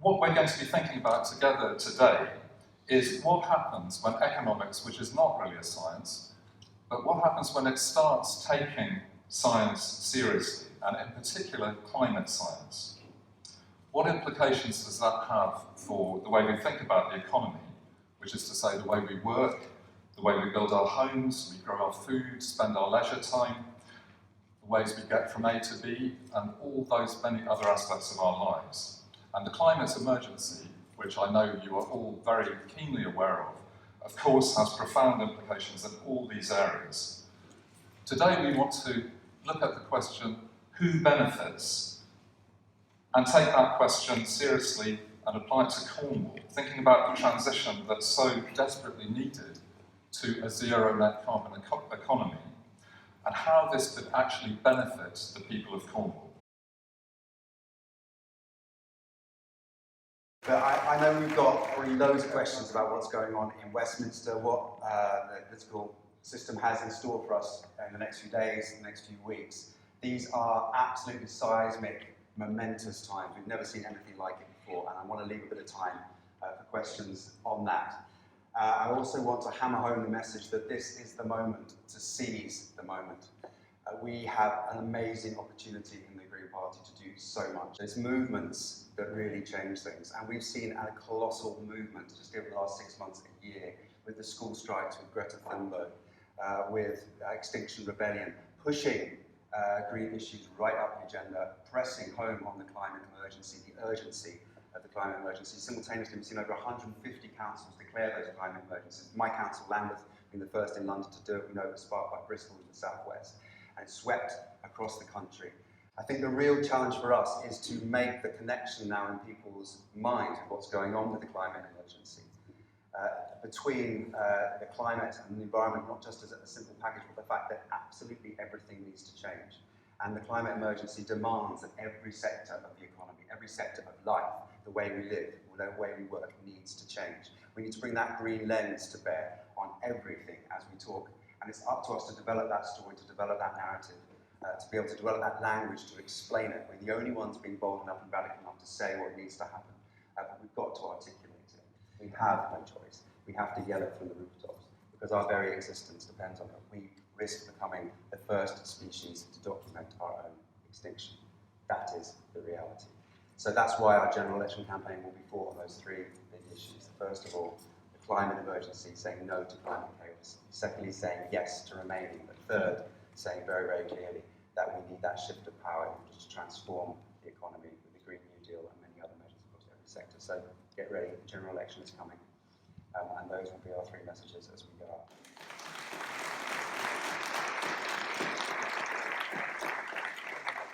What we're going to be thinking about together today is what happens when economics, which is not really a science, but what happens when it starts taking science seriously, and in particular climate science. What implications does that have for the way we think about the economy, which is to say the way we work, the way we build our homes, we grow our food, spend our leisure time, the ways we get from A to B, and all those many other aspects of our lives. And the climate emergency, which I know you are all very keenly aware of course has profound implications in all these areas. Today we want to look at the question, who benefits? And take that question seriously and apply it to Cornwall, thinking about the transition that's so desperately needed to a zero net carbon economy, and how this could actually benefit the people of Cornwall. But I know we've got probably loads of questions about what's going on in Westminster, what the political system has in store for us in the next few days, the next few weeks. These are absolutely seismic, momentous times. We've never seen anything like it before, and I want to leave a bit of time for questions on that. I also want to hammer home the message that this is the moment to seize the moment. We have an amazing opportunity in the Green Party to do so much. There's movements that really change things, and we've seen a colossal movement just over the last 6 months, a year, with the school strikes, with Greta Thunberg, with Extinction Rebellion, pushing green issues right up the agenda, pressing home on the climate emergency, the urgency of the climate emergency. Simultaneously, we've seen over 150 councils declare those climate emergencies. My council, Lambeth, being the first in London to do it. We know it was sparked by Bristol in the southwest, and swept across the country. I think the real challenge for us is to make the connection now in people's minds of what's going on with the climate emergency, between the climate and the environment, not just as a simple package, but the fact that absolutely everything needs to change. And the climate emergency demands that every sector of the economy, every sector of life, the way we live, the way we work, needs to change. We need to bring that green lens to bear on everything as we talk. And it's up to us to develop that story, to develop that narrative, to be able to develop that language to explain it. We're the only ones being bold enough and radical enough to say what needs to happen. But we've got to articulate it. We have no choice. We have to yell it from the rooftops, because our very existence depends on it. We risk becoming the first species to document our own extinction. That is the reality. So that's why our general election campaign will be fought on those three big issues. First of all, the climate emergency, saying no to climate chaos. Secondly, saying yes to remaining. But third, saying very, very clearly that we need that shift of power in order to transform the economy with the Green New Deal and many other measures across every sector. So get ready, the general election is coming. And those will be our three messages as we go out.